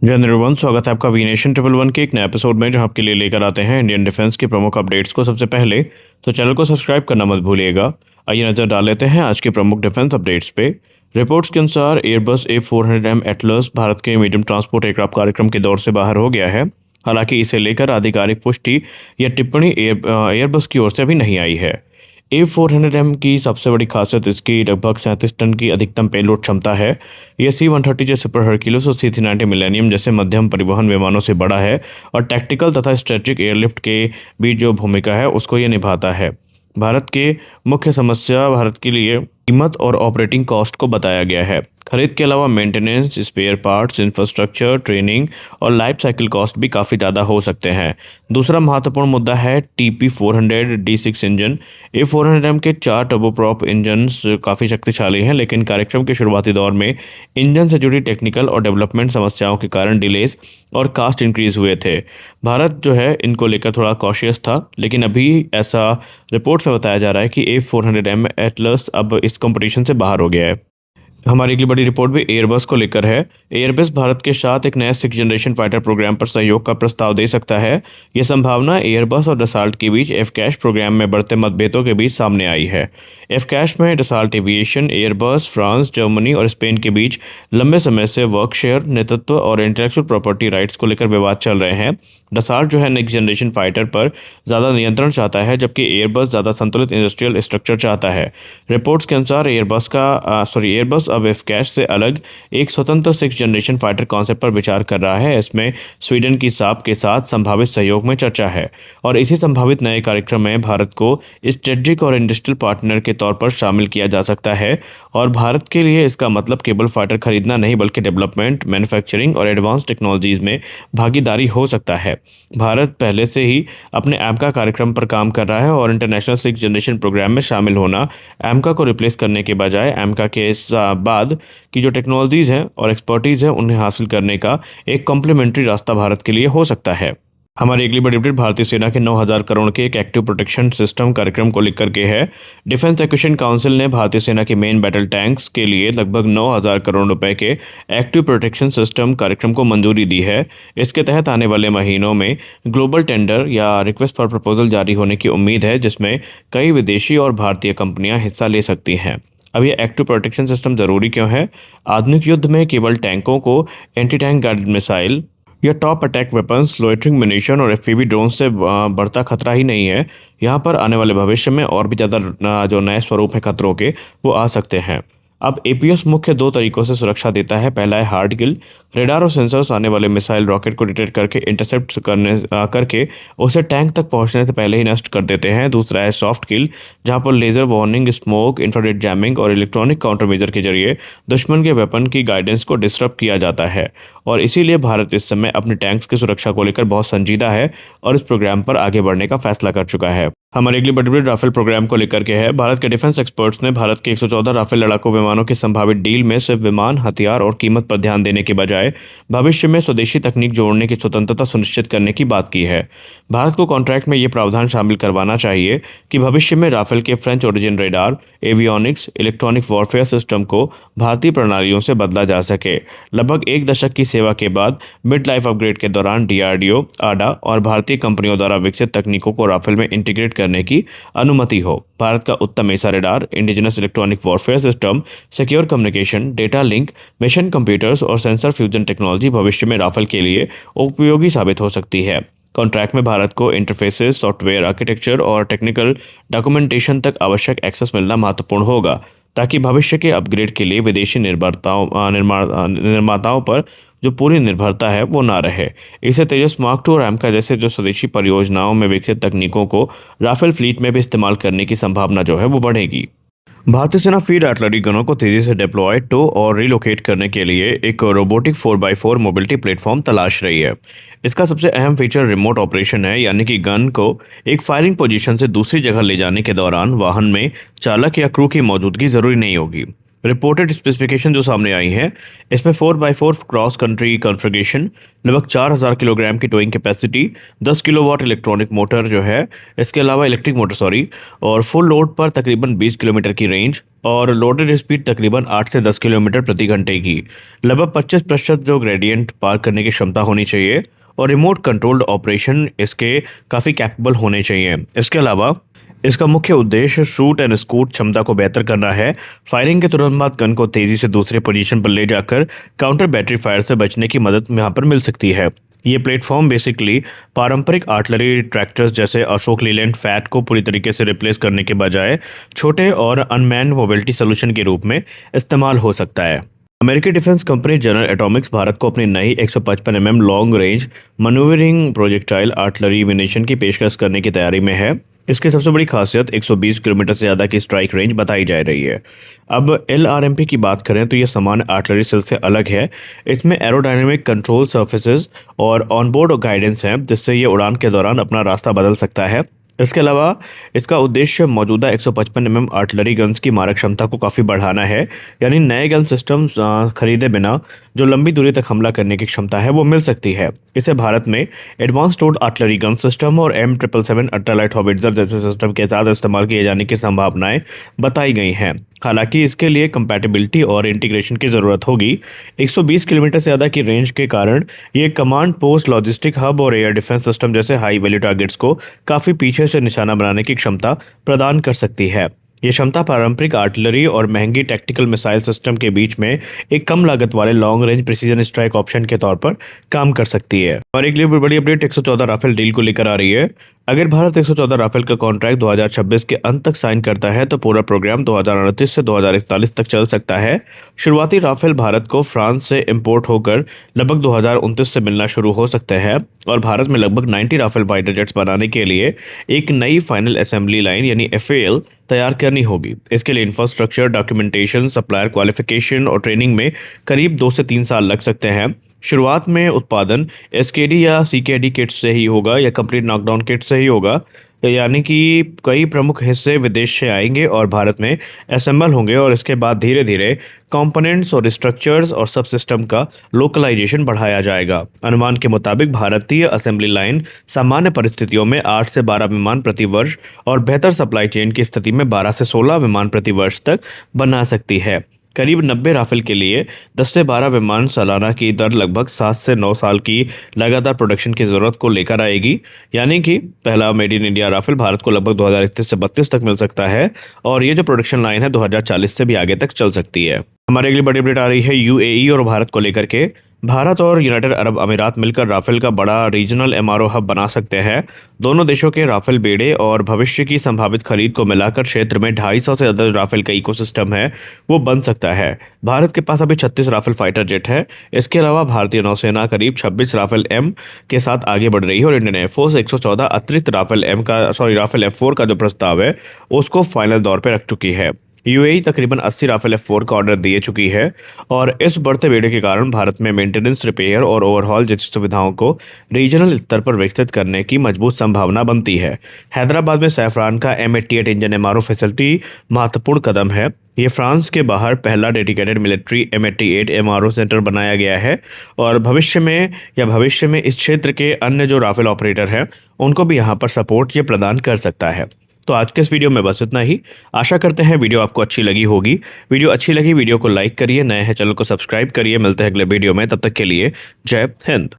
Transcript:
जय एवरीवन, स्वागत है आपका वी नेशन ट्रिपल वन के एक नए एपिसोड में, जहां आपके लिए लेकर आते हैं इंडियन डिफेंस की प्रमुख अपडेट्स को सबसे पहले। तो चैनल को सब्सक्राइब करना मत भूलिएगा। आइए नजर डाल लेते हैं आज के प्रमुख डिफेंस अपडेट्स पे। रिपोर्ट्स के अनुसार एयरबस A400M एटलस भारत के मीडियम ट्रांसपोर्ट एयरक्राफ्ट कार्यक्रम के दौर से बाहर हो गया है। हालांकि इसे लेकर आधिकारिक पुष्टि या टिप्पणी एयरबस की ओर से अभी नहीं आई है। A400M की सबसे बड़ी खासियत इसकी लगभग 37 टन की अधिकतम पेलोड क्षमता है। यह C-130 जैसे सुपर हरक्यूलिस और C-390 मिलेनियम जैसे मध्यम परिवहन विमानों से बड़ा है और टैक्टिकल तथा स्ट्रेटेजिक एयरलिफ्ट के बीच जो भूमिका है उसको यह निभाता है। भारत के मुख्य समस्या भारत के लिए कीमत और ऑपरेटिंग कॉस्ट को बताया गया है। खरीद के अलावा maintenance, spare parts, infrastructure, training और लाइफ साइकिल कॉस्ट भी काफ़ी ज़्यादा हो सकते हैं। दूसरा महत्वपूर्ण मुद्दा है TP400 D6 इंजन। A400M के 4 टर्बोप्रॉप इंजन काफ़ी शक्तिशाली हैं, लेकिन कार्यक्रम के शुरुआती दौर में इंजन से जुड़ी टेक्निकल और डेवलपमेंट समस्याओं के कारण डिलेज और कास्ट इंक्रीज हुए थे। भारत जो है इनको लेकर थोड़ा कॉशियस था, लेकिन अभी ऐसा रिपोर्ट्स में बताया जा रहा है कि A400M एटलस अब इस कंपटीशन से बाहर हो गया है। हमारी अगली बड़ी रिपोर्ट भी एयरबस को लेकर है। एयरबस भारत के साथ एक नया 6th जनरेशन फाइटर प्रोग्राम पर सहयोग का प्रस्ताव दे सकता है। यह संभावना एयरबस और डसाल्ट के बीच एफकैश प्रोग्राम में बढ़ते मतभेदों के बीच सामने आई है। एफकैश में Dassault aviation, Airbus, France, Germany और स्पेन के बीच लंबे समय से वर्क शेयर, नेतृत्व और इंटेलेक्चुअल प्रॉपर्टी राइट्स को लेकर विवाद चल रहे हैं। डसाल्ट जो है नेक्स्ट जनरेशन फाइटर पर ज़्यादा नियंत्रण चाहता है, जबकि एयरबस ज़्यादा संतुलित इंडस्ट्रियल स्ट्रक्चर चाहता है। रिपोर्ट्स के अनुसार एयरबस अब एफकैश से अलग एक स्वतंत्र 6th जनरेशन फाइटर कॉन्सेप्ट पर विचार कर रहा है। इसमें स्वीडन की साप के साथ संभावित सहयोग में चर्चा है और इसी संभावित नए कार्यक्रम में भारत को स्ट्रेटेजिक और इंडस्ट्रियल पार्टनर के तौर पर शामिल किया जा सकता है। और भारत के लिए इसका मतलब केवल फाइटर खरीदना नहीं, बल्कि डेवलपमेंट, मैन्युफैक्चरिंग और एडवांस टेक्नोलॉजीज में भागीदारी हो सकता है। भारत पहले से ही अपने एमका कार्यक्रम पर काम कर रहा है और इंटरनेशनल 6th जनरेशन प्रोग्राम में शामिल होना एमका को रिप्लेस करने के बजाय एमका के इस बाद की जो टेक्नोलॉजीज हैं और एक्सपर्टीज़ है उन्हें हासिल करने का एक कॉम्प्लीमेंट्री रास्ता भारत के लिए हो सकता है। हमारी अगली बड़ी अपडेट भारतीय सेना के 9,000 करोड़ के एक एक्टिव प्रोटेक्शन सिस्टम कार्यक्रम को लेकर के है। डिफेंस एक्विजिशन काउंसिल ने भारतीय सेना के मेन बैटल टैंक्स के लिए लगभग 9,000 करोड़ रुपए के एक्टिव प्रोटेक्शन सिस्टम कार्यक्रम को मंजूरी दी है। इसके तहत आने वाले महीनों में ग्लोबल टेंडर या रिक्वेस्ट फॉर प्रपोजल जारी होने की उम्मीद है, जिसमें कई विदेशी और भारतीय कंपनियां हिस्सा ले सकती हैं। अब ये एक्टिव प्रोटेक्शन सिस्टम ज़रूरी क्यों है? आधुनिक युद्ध में केवल टैंकों को एंटी टैंक गाइडेड मिसाइल या top attack weapons, loitering munition और FPV ड्रोन से बढ़ता खतरा ही नहीं है। यहाँ पर आने वाले भविष्य में और भी ज़्यादा जो नए स्वरूप हैं खतरों के, वो आ सकते हैं। अब APS मुख्य 2 तरीकों से सुरक्षा देता है। पहला है हार्ड किल। रेडार और सेंसर्स आने वाले मिसाइल रॉकेट को डिटेक्ट करके इंटरसेप्ट करके उसे टैंक तक पहुंचने से पहले ही नष्ट कर देते हैं। दूसरा है सॉफ्ट किल, जहां पर laser warning, smoke, infrared jamming और इलेक्ट्रॉनिक काउंटर मेजर के जरिए दुश्मन के वेपन की गाइडेंस को डिसरप्ट किया जाता है। और इसीलिए भारत इस समय अपने टैंक्स की सुरक्षा को लेकर बहुत संजीदा है और इस प्रोग्राम पर आगे बढ़ने का फैसला कर चुका है। हमारे अगली बड़ी राफेल प्रोग्राम को लेकर के है। भारत के डिफेंस एक्सपर्ट्स ने भारत के 114 राफेल लड़ाकू विमानों की संभावित डील में सिर्फ विमान, हथियार और कीमत पर ध्यान देने के बजाय भविष्य में स्वदेशी तकनीक जोड़ने की स्वतंत्रता सुनिश्चित करने की बात की है। भारत को कॉन्ट्रैक्ट में ये प्रावधान शामिल करवाना चाहिए कि भविष्य में राफेल के French origin radar, avionics, electronic warfare system को भारतीय प्रणालियों से बदला जा सके। लगभग 1 दशक की सेवा के बाद मिड लाइफ अपग्रेड के दौरान DRDO, ADA और भारतीय कंपनियों द्वारा विकसित तकनीकों को राफेल में इंटीग्रेट करने की अनुमति हो। भारत का उत्तम ऐसा radar, indigenous electronic warfare system, secure communication, data link, mission computers और सेंसर फ्यूजन टेक्नोलॉजी भविष्य में राफेल के लिए उपयोगी साबित हो सकती है। कॉन्ट्रैक्ट में भारत को इंटरफेसेस, सॉफ्टवेयर आर्किटेक्चर और टेक्निकल डॉक्यूमेंटेशन तक आवश्यक एक्सेस मिलना महत्वपूर्ण होगा, ताकि भविष्य के अपग्रेड के लिए विदेशी निर्माताओं पर जो पूरी निर्भरता है वो ना रहे। इसे तेजस मार्क 2 और एमका जैसे जो स्वदेशी परियोजनाओं में विकसित तकनीकों को राफेल फ्लीट में भी इस्तेमाल करने की संभावना जो है वो बढ़ेगी। भारतीय सेना फील्ड आर्टिलरी गनों को तेजी से डिप्लॉय, टो और रिलोकेट करने के लिए एक रोबोटिक 4x4 मोबिलिटी प्लेटफॉर्म तलाश रही है। इसका सबसे अहम फीचर रिमोट ऑपरेशन है, यानी कि गन को एक फायरिंग पोजीशन से दूसरी जगह ले जाने के दौरान वाहन में चालक या क्रू की मौजूदगी जरूरी नहीं होगी। रिपोर्टेड स्पेसिफिकेशन जो सामने आई हैं, इसमें 4x4 क्रॉस कंट्री कॉन्फ़िगरेशन, लगभग 4000 किलोग्राम की towing capacity, 10 kilowatt electronic motor जो है, इसके अलावा इलेक्ट्रिक मोटर सॉरी, और फुल लोड पर तकरीबन 20 किलोमीटर की रेंज और लोडेड स्पीड तकरीबन 8 से 10 किलोमीटर प्रति घंटे की, लगभग 25% जो ग्रेडियंट पार करने की क्षमता होनी चाहिए और रिमोट कंट्रोल्ड ऑपरेशन इसके काफ़ी कैपेबल होने चाहिए। इसके अलावा इसका मुख्य उद्देश्य शूट एंड स्कूट क्षमता को बेहतर करना है। फायरिंग के तुरंत बाद गन को तेज़ी से दूसरे पोजीशन पर ले जाकर काउंटर बैटरी फायर से बचने की मदद यहाँ पर मिल सकती है। ये प्लेटफॉर्म बेसिकली पारंपरिक आर्टिलरी ट्रैक्टर्स जैसे अशोक लीलैंड फैट को पूरी तरीके से रिप्लेस करने के बजाय छोटे और अनमैन्ड मोबिलिटी सोल्यूशन के रूप में इस्तेमाल हो सकता है। अमेरिकी defence company general Atomics Bharat को अपनी नई 155 long range manoeuvring projectile artillery munition की पेशकश करने की तैयारी में है। इसकी सबसे बड़ी खासियत 120 किलोमीटर से ज़्यादा की स्ट्राइक रेंज बताई जा रही है। अब LRMP की बात करें तो ये सामान्य आर्टिलरी सेल से अलग है। इसमें एरोडायनेमिक कंट्रोल सर्फेसेज और ऑनबोर्ड गाइडेंस है, जिससे ये उड़ान के दौरान अपना रास्ता बदल सकता है। इसके अलावा इसका उद्देश्य मौजूदा 155 आर्टिलरी गन्स की मारक क्षमता को काफ़ी बढ़ाना है, यानी नए गन सिस्टम खरीदे बिना जो लंबी दूरी तक हमला करने की क्षमता है वो मिल सकती है। इसे भारत में advance towed artillery gun system और M777 अल्ट्रालाइट हॉविट्जर जैसे सिस्टम के साथ इस्तेमाल किए जाने की संभावनाएं बताई गई हैं। हालांकि इसके लिए कंपैटिबिलिटी और इंटीग्रेशन की ज़रूरत होगी। 120 किलोमीटर से ज़्यादा की रेंज के कारण ये कमांड पोस्ट, लॉजिस्टिक हब और एयर डिफेंस सिस्टम जैसे हाई वैल्यू टारगेट्स को काफ़ी पीछे से निशाना बनाने की क्षमता प्रदान कर सकती है। ये क्षमता पारंपरिक आर्टिलरी और महंगी टैक्टिकल मिसाइल सिस्टम के बीच में एक कम लागत वाले long range precision strike option के तौर पर काम कर सकती है। और एक बड़ी अपडेट 114 राफेल डील को लेकर आ रही है। अगर भारत 114 राफेल का कॉन्ट्रैक्ट 2026 के अंत तक साइन करता है तो पूरा प्रोग्राम 2029 से 2041 तक चल सकता है। शुरुआती राफेल भारत को फ्रांस से इंपोर्ट होकर लगभग 2029 से मिलना शुरू हो सकते हैं और भारत में लगभग 90 राफेल फाइटर जेट्स बनाने के लिए एक नई फाइनल असेंबली लाइन यानी FAL तैयार करनी होगी। इसके लिए इंफ्रास्ट्रक्चर, डॉक्यूमेंटेशन, सप्लायर क्वालिफिकेशन और ट्रेनिंग में करीब 2 से 3 साल लग सकते हैं। शुरुआत में उत्पादन SKD या CKD किट्स से ही होगा या कंप्लीट नॉकडाउन किट से ही होगा, यानी कि कई प्रमुख हिस्से विदेश से आएंगे और भारत में असेंबल होंगे और इसके बाद धीरे धीरे कंपोनेंट्स और स्ट्रक्चर्स और सब सिस्टम का लोकलाइजेशन बढ़ाया जाएगा। अनुमान के मुताबिक भारतीय असेंबली लाइन सामान्य परिस्थितियों में 8 से 12 विमान प्रति वर्ष और बेहतर सप्लाई चेन की स्थिति में 12 से 16 विमान प्रति वर्ष तक बना सकती है। करीब 90 राफेल के लिए 10 से 12 विमान सालाना की दर लगभग 7 से 9 साल की लगातार प्रोडक्शन की ज़रूरत को लेकर आएगी, यानी कि पहला made in India Rafale Bharat को लगभग 2031 से 32 तक मिल सकता है और ये जो प्रोडक्शन लाइन है 2040 से भी आगे तक चल सकती है। हमारे अगली बड़ी अपडेट आ रही है UAE और भारत को लेकर के। भारत और यूनाइटेड अरब अमीरात मिलकर राफेल का बड़ा रीजनल MRO हब बना सकते हैं। दोनों देशों के राफेल बेड़े और भविष्य की संभावित खरीद को मिलाकर क्षेत्र में 250 से ज़्यादा राफेल का इकोसिस्टम है वो बन सकता है। भारत के पास अभी 36 राफेल फाइटर जेट है। इसके अलावा भारतीय नौसेना करीब 26 राफेल M के साथ आगे बढ़ रही है और इंडियन एयरफोर्स 114 अतिरिक्त राफेल राफेल F4 का जो प्रस्ताव है उसको फाइनल दौर पर रख चुकी है। UAE तकरीबन 80 राफेल F4 का ऑर्डर दे चुकी है और इस बढ़ते बेड़े के कारण भारत में मेंटेनेंस, रिपेयर और ओवरहॉल जैसी सुविधाओं को रीजनल स्तर पर विकसित करने की मजबूत संभावना बनती है। हैदराबाद में सैफरान का M88 इंजन MRO फैसिलिटी महत्वपूर्ण कदम है। ये फ्रांस के बाहर पहला dedicated military M88 MRO centre बनाया गया है और भविष्य में इस क्षेत्र के अन्य जो राफेल ऑपरेटर हैं उनको भी यहाँ पर सपोर्ट ये प्रदान कर सकता है। तो आज के इस वीडियो में बस इतना ही। आशा करते हैं वीडियो आपको अच्छी लगी होगी। वीडियो अच्छी लगी वीडियो को लाइक करिए, नए हैं चैनल को सब्सक्राइब करिए। मिलते हैं अगले वीडियो में, तब तक के लिए जय हिंद।